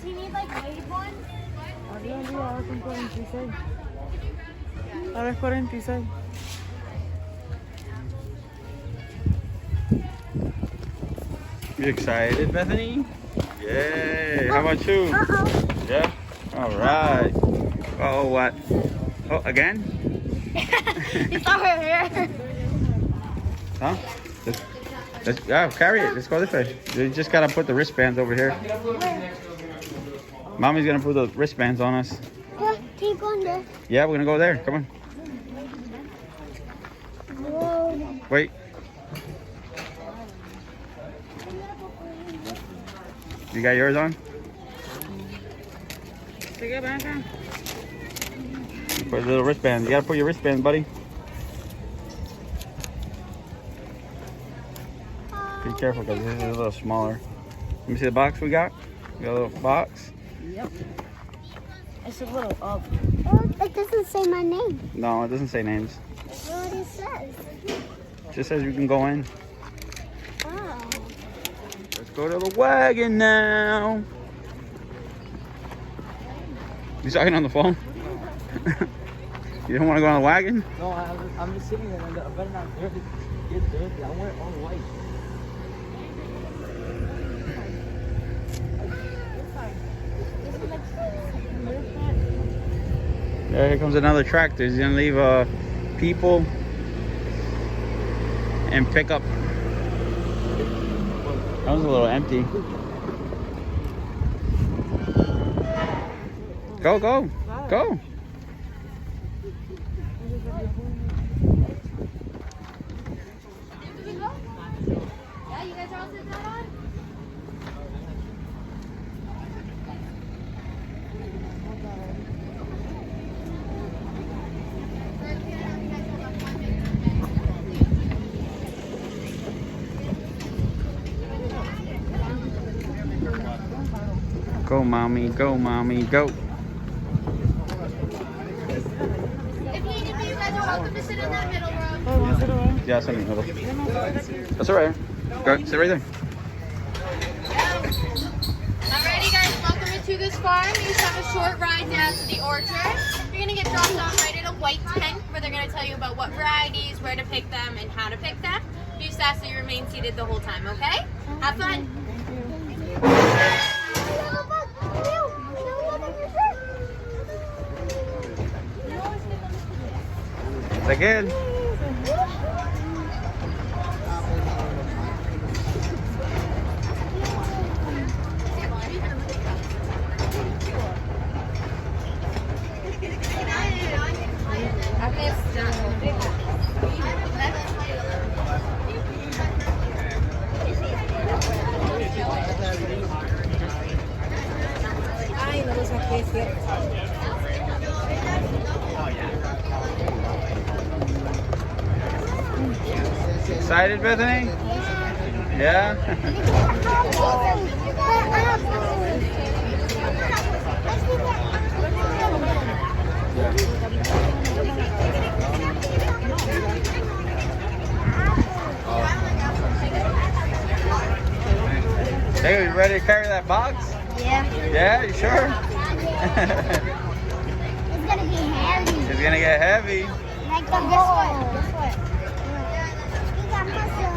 he need like made ones? Ahora son 46. Ahora es 46. You excited, Bethany? Yay! How about you? Yeah? Alright. Oh, what? Oh, again? It's over here. Huh? Yeah, carry it. Let's go this way. You just gotta put the wristbands over here. Mommy's gonna put the wristbands on us. Yeah, keep going there. Yeah, we're gonna go there. Come on. Whoa. Wait. You got yours on? Take it back on. Put a little wristband. You gotta put your wristband, buddy. Be careful because this is a little smaller. Let me see the box we got. We got a little box. Yep. It's a little up. Oh, it doesn't say my name. No, it doesn't say names. That's what it says. It just says you can go in. Oh. Let's go to the wagon now. You talking on the phone? You don't want to go on the wagon? No, I'm just sitting there and I better not get dirty. I want it all white. There, here comes another tractor. He's gonna leave people and pick up. That was a little empty. Go, go, go. Yeah, you guys are all sitting down on? Go, mommy, go, mommy, go. If you need to be, you guys are welcome to sit in that middle row. Yeah, send me a little. That's all right. Go, sit right there. Alrighty guys, welcome to Tougas Farm. You just have a short ride down to the orchard. You're going to get dropped off right at a white tent where they're going to tell you about what varieties, where to pick them, and how to pick them. You just ask that you remain seated the whole time, okay? Have fun. Again. Excited, Bethany? Yeah? Hey, you ready to carry that box? Yeah. Yeah, you sure? It's gonna be heavy. It's gonna get heavy. Like the whole. Guess what? You got muscle.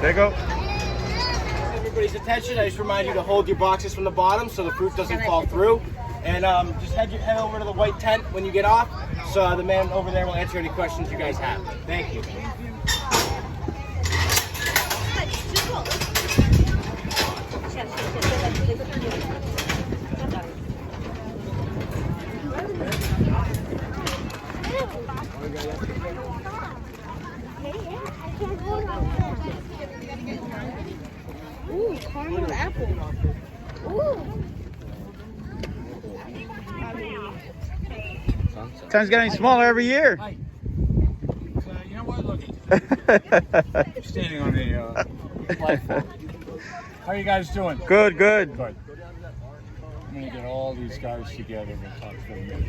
There you go. Everybody's attention, I just remind you to hold your boxes from the bottom so the fruit doesn't fall through. And just head over to the white tent when you get off, so the man over there will answer any questions you guys have. Thank you. Ooh, caramel apple. Ooh. Ton's getting smaller every year. Hi. You know what? Look, I'm standing on the platform. How are you guys doing? Good, good. Good. I'm gonna get all these guys together and talk to them.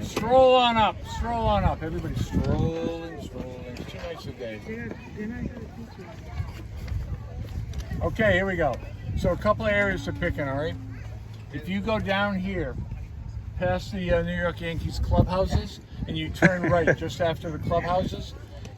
Stroll on up, everybody strolling. It's too nice a day. Okay, here we go. So a couple of areas to pick in, all right? If you go down here, past the New York Yankees clubhouses, and you turn right just after the clubhouses,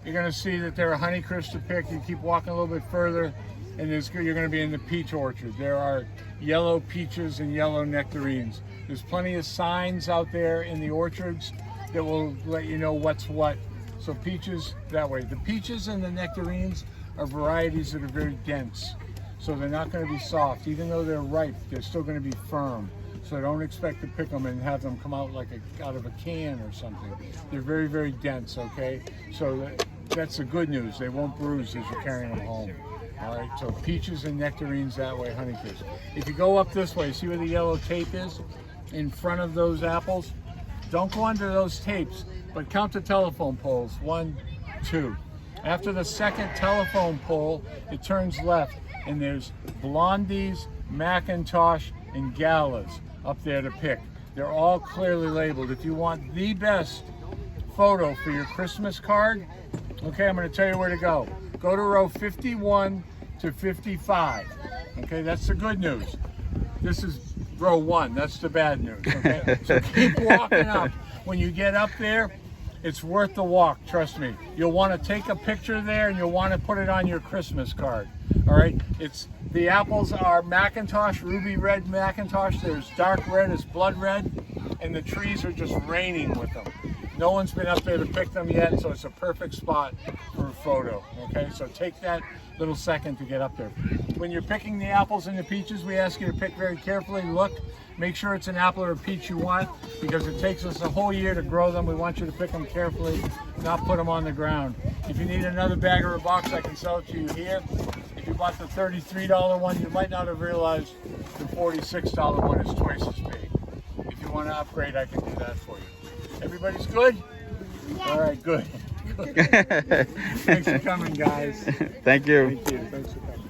you're gonna see that there are Honeycrisps to pick. You keep walking a little bit further, and you're gonna be in the peach orchard. There are yellow peaches and yellow nectarines. There's plenty of signs out there in the orchards that will let you know what's what. So peaches that way. The peaches and the nectarines are varieties that are very dense. So they're not going to be soft. Even though they're ripe, they're still going to be firm. So don't expect to pick them and have them come out like out of a can or something. They're very, very dense, okay? So that's the good news. They won't bruise as you're carrying them home. All right, so peaches and nectarines that way, Honeycrisp. If you go up this way, see where the yellow tape is in front of those apples? Don't go under those tapes, but count the telephone poles. 1, 2. After the second telephone pole, it turns left, and there's Blondies, Macintosh, and Galas up there to pick. They're all clearly labeled. If you want the best photo for your Christmas card, okay, I'm going to tell you where to go. Go to row 51 to 55. Okay, that's the good news. This is row 1. That's the bad news. Okay, so keep walking up. When you get up there, it's worth the walk. Trust me. You'll want to take a picture there, and you'll want to put it on your Christmas card. All right. The apples are Macintosh, ruby red Macintosh. There's dark red, it's blood red, and the trees are just raining with them. No one's been up there to pick them yet, so it's a perfect spot for a photo. Okay, so take that little second to get up there. When you're picking the apples and the peaches, we ask you to pick very carefully. Look, make sure it's an apple or a peach you want, because it takes us a whole year to grow them. We want you to pick them carefully, not put them on the ground. If you need another bag or a box, I can sell it to you here. If you bought the $33 one, you might not have realized the $46 one is twice as big. If you want to upgrade, I can do that for you. Everybody's good? Yeah. All right, good. Thanks for coming, guys. Thank you. Thank you. Thanks for coming.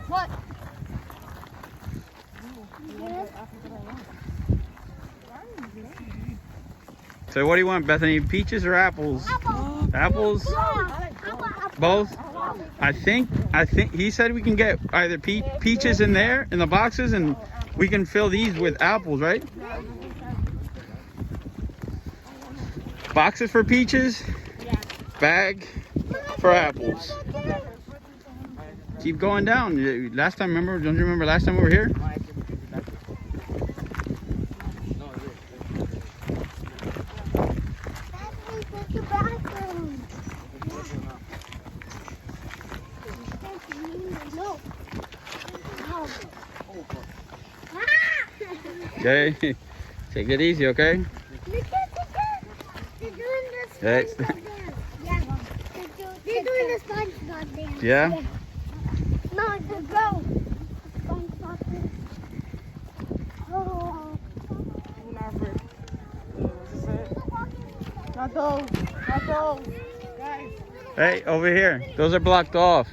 What? So what do you want, Bethany? Peaches or apples? Apples? Both? I think he said we can get either peaches in there in the boxes, and we can fill these with apples, right? Boxes for peaches, bag for apples. Keep going down. Last time, don't you remember last time we were here? Okay, take it easy, okay? They're doing the SpongeBob dance. Yeah? No, the go. SpongeBob dance. Oh. Not those. Not those. Guys. Hey, over here. Those are blocked off.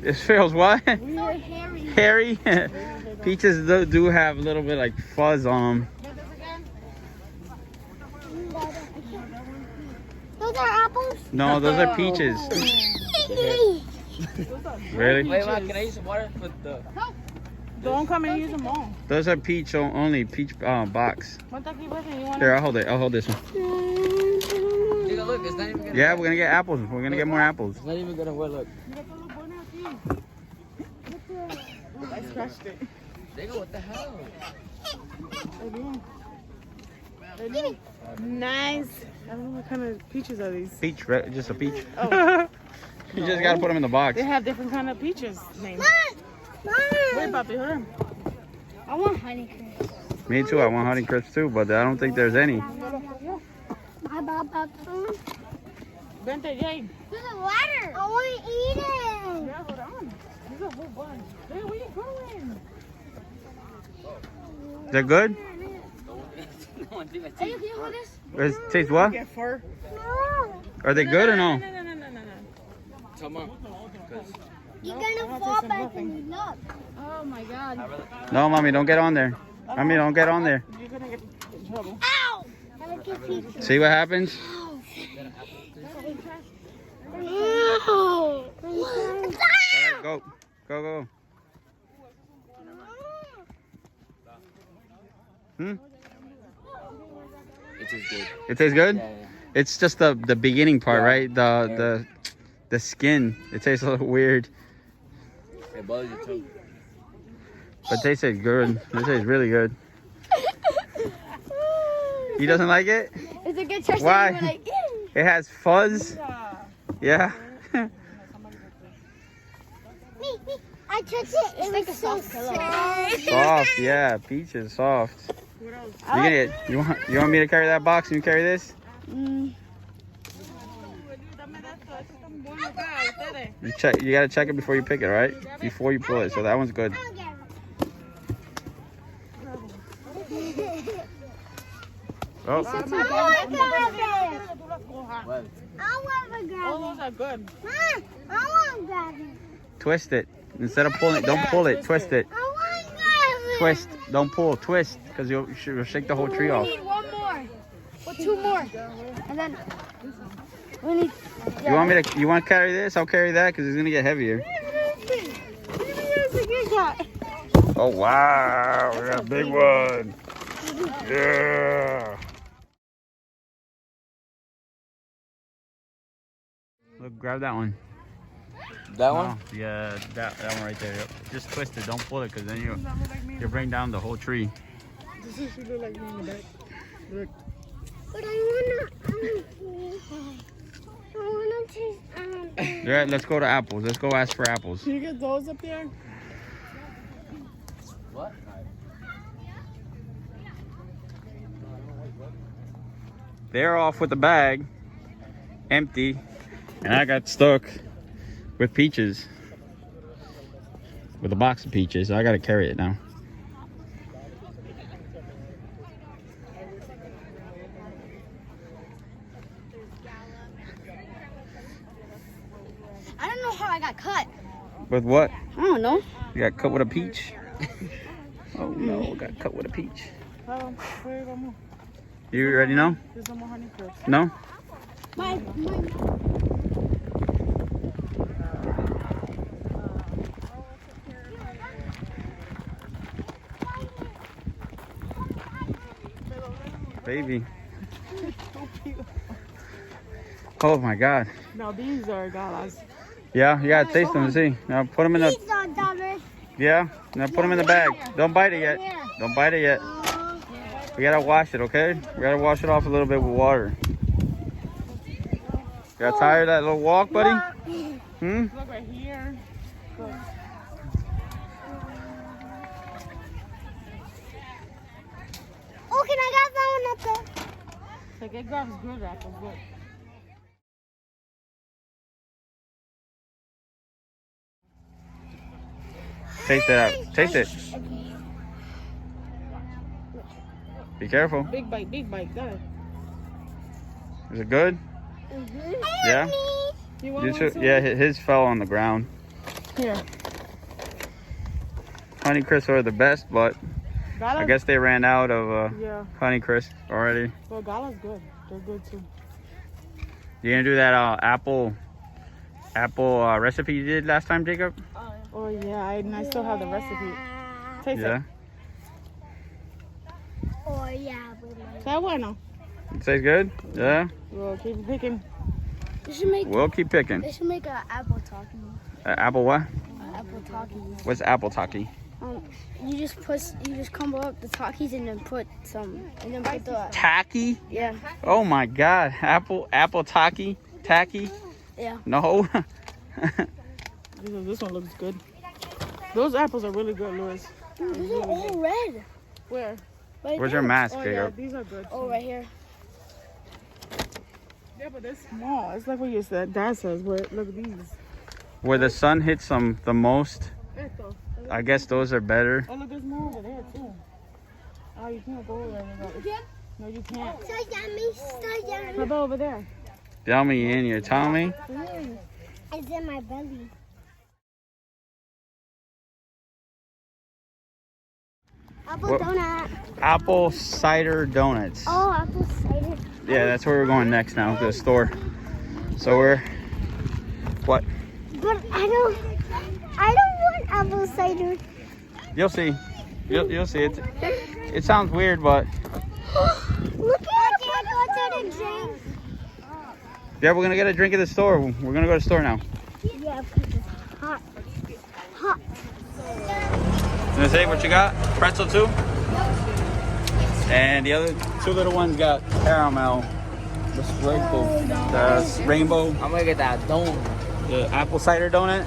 This feels what? So hairy. Hairy? Peaches do have a little bit like fuzz on them. Those are apples? No, those are peaches. Really? Wait, can I use some water for the... Don't come and use them all. Those are peach only, peach box. You Here, I'll hold it. I'll hold this one. Take a look, it's not even gonna... Yeah, we're gonna get apples. We're gonna get more apples. It's not even gonna work, look. I scratched it. Digo, what the hell? Nice. I don't know what kind of peaches are these. Peach, right? Just a peach. Oh. You just gotta put them in the box. They have different kind of peaches names. Wait, Papi, hold on. I want Honeycrisp. Me too. I want Honeycrisp too, but I don't think there's any. Vente, Jade. There's a ladder. I want to eat it. Yeah, hold on. There's a whole bunch. Hey, where you going? Is that good? Hey, you can hold this? Does it taste what? Get fur. No. Are they good or no? No. You're gonna fall back and look. Oh my god. No, mommy, don't get on there. Mommy, don't get on there. You're gonna get in trouble. Ow! I like your feet. See what happens? No. All right, go. Go, go. Hmm? It tastes good. It tastes good? Yeah, yeah. It's just the beginning part, right? The skin. It tastes a little weird. It bothers your tongue. But they taste good. It tastes really good. He doesn't like it? It's a good choice. Why? Like, It has fuzz. Yeah. me. I touched it. It's like a soft pillow. Soft, yeah. Peach is soft. What else? You want me to carry that box and you carry this? You check. You gotta check it before you pick it, right? Before you pull it. So that one's good. I'll get Oh, it. I want to grab it. What? I want to grab All those are good. it. Mom, I want to grab it. twist it instead of pulling it. Don't pull it. Twist it. I want to grab it. Twist. Don't pull. Twist, because you'll shake the whole tree off. We need one more. Well, two more. And then we need. You want me to? You want to carry this? I'll carry that because it's gonna get heavier. Oh wow, we got a big one. Yeah. Look, grab that one. That one? Yeah, that one right there. Yep. Just twist it. Don't pull it, because then you bring down the whole tree. This is should look like me in the back. Look. But I wanna taste. Yeah, let's go to apples. Let's go ask for apples. Can you get those up there? What? They're off with the bag, empty, and I got stuck with peaches. With a box of peaches. So I gotta carry it now. I don't know how I got cut. With what? I don't know. You got cut with a peach? Oh no, got cut with a peach. Where vamos? You ready now? There's some more honey crisps. No? My Baby. Oh my God. Now these are galas. Yeah, you gotta taste them to see. Now put them in the. These are dollars. Yeah. Now put them in the bag. Don't bite it yet. Don't bite it yet. We gotta wash it, okay? We gotta wash it off a little bit with water. Got tired of that little walk, buddy? Hmm? Look right here. Look. Oh, can I get that one up there? Like it grabs good apples. Look. Taste it out. Taste it. Be careful. Big bite. Got it. Is it good? Yeah? You want You one should, too? yeah, his fell on the ground. Here. Honey crisps are the best, but Gala? I guess they ran out of Yeah. honey crisp already. Well, gala's good. They're good too. You gonna do that apple recipe you did last time, Jacob? Oh yeah, I still have the recipe. Taste Yeah. it. Oh, yeah. Está bueno. It tastes good? Yeah? We'll keep picking. You should make. We'll keep picking. They should make an apple talkie. Apple what? Apple talkie. What's apple talkie? You just crumble up the Takis and then put put the Tacky? yeah. Oh my God. Apple tacky? Tacky? Yeah. No. This one looks good. Those apples are really good, Louis. Dude, these are all red. Where? Right Where's there. your mask, Oh yeah, Jacob? these are good. Oh, right here. Yeah, but they're small. It's like what your dad says. But look at these. Where the sun hits them the most, I guess those are better. Oh, look, there's more over there too. Oh, you can't go over there. No, you can't. So yummy, so yummy. How about over there? Yummy in your tummy. It's in my belly. Apple What? donut. Apple cider donuts. Oh, apple cider. Yeah, that's where we're going next now, to the store. So we're, what? But I don't want apple cider. You'll see. You'll see it. It sounds weird, but Look at it. Go to the drink. yeah, we're gonna get a drink at the store. We're gonna go to the store now. Yeah, because it's hot. Hot. Gonna say what you got? Pretzel too? And the other two little ones got caramel. The rainbow. I'm gonna get that donut. The apple cider donut.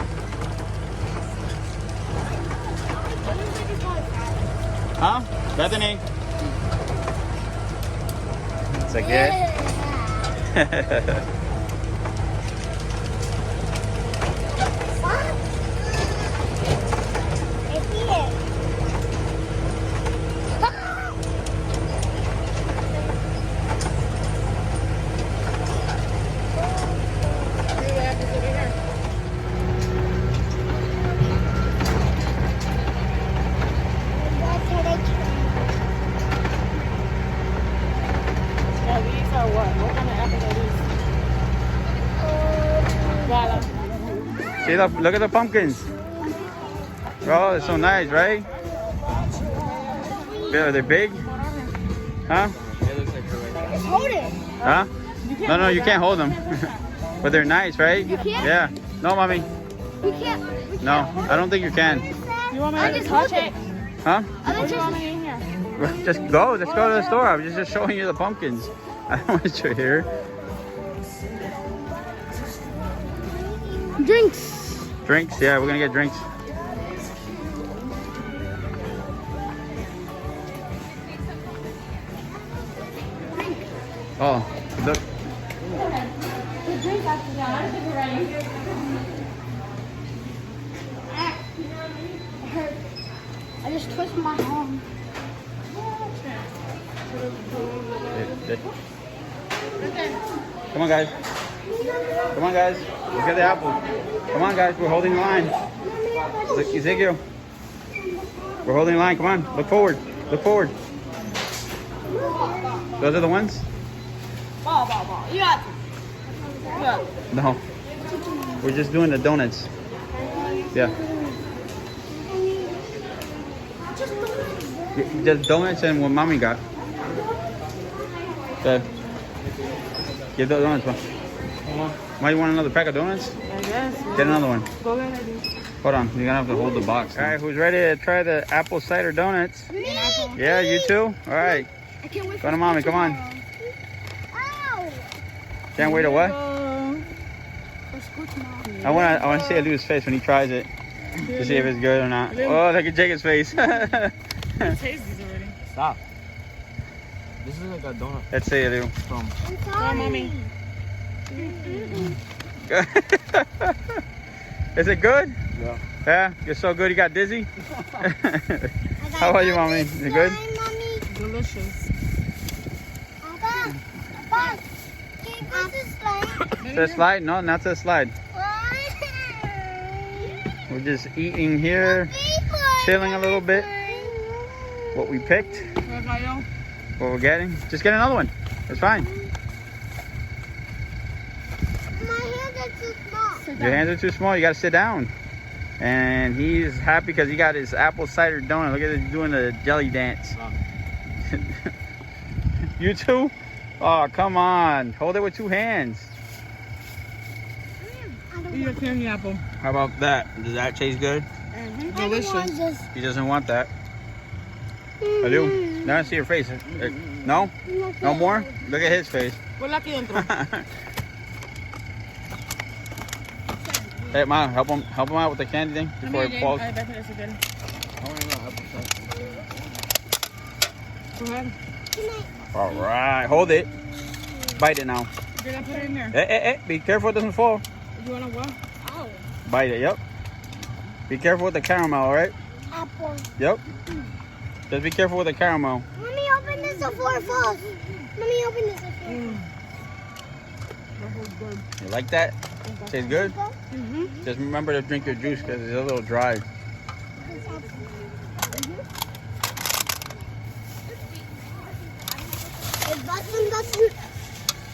Huh? Bethany? Is that good? See, look at the pumpkins. Oh, they're so nice, right? Are they big? Huh? Hold it. Huh? No, you can't hold them. But they're nice, right? You can't? Yeah. No, mommy. We can't. No, I don't think you can. You want me to touch it? Huh? What do you want me in here? Just go. Let's go to the store. I was just showing you the pumpkins. I don't want you here. Drinks. Drinks? Yeah, we're gonna get drinks. Oh, look. I just twist my arm. Come on, guys. Come on, guys. Let's get the apple. Come on, guys. We're holding the line. Look, Ezekiel. We're holding the line. Come on. Look forward. Look forward. Those are the ones? Ball. You got it. No. We're just doing the donuts. Yeah. Just donuts and what mommy got. Good. Give the donuts one. Why you want another pack of donuts? I guess. Get another one. Go get it. Hold on, you're gonna have to hold the box. All right, who's ready to try the apple cider donuts? Me. Yeah, you too? All right. I can't wait Go to mommy, come on. Ow. Can't wait to what? Let's go tomorrow. I wanna see Alu's face when he tries it. To see if it's good or not. Oh, look at Jacob's face. It tastes these already. Stop. This is like a donut Let's see, Alu. from. Go, mommy. Is it good? Yeah. Yeah? You're so good you got dizzy? How about you, mommy? Is it good? Mommy. Delicious. Papa, can you go to slide? The slide? No, not the slide. We're just eating here, chilling a little bit. What we picked, what we're getting. Just get another one. It's fine. My hands are too small. Your hands are too small. You got to sit down. And he's happy because he got his apple cider donut. Look at him doing the jelly dance. You too? Oh, come on. Hold it with two hands. Eat your candy apple. How about that? Does that taste good? Delicious. He doesn't want that. I do. Now I see your face. No? No more? Look at his face. Ponla aquí dentro. Hey, Ma, help him out with the candy thing before it falls. Ay, déjale si quiere. Go ahead. All right, hold it. Bite it now. gonna put it in there. Be careful it doesn't fall. You wanna what? Oh. Bite it, yep. Be careful with the caramel, alright? Apple. Yep. Just be careful with the caramel. Let me open this before it falls. Let me open this before it falls. You like that? Tastes good? Mm-hmm. Just remember to drink your juice because it's a little dry.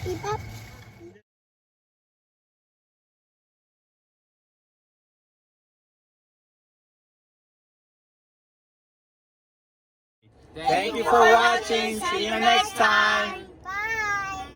Keep up. Thank you for watching. See you next time.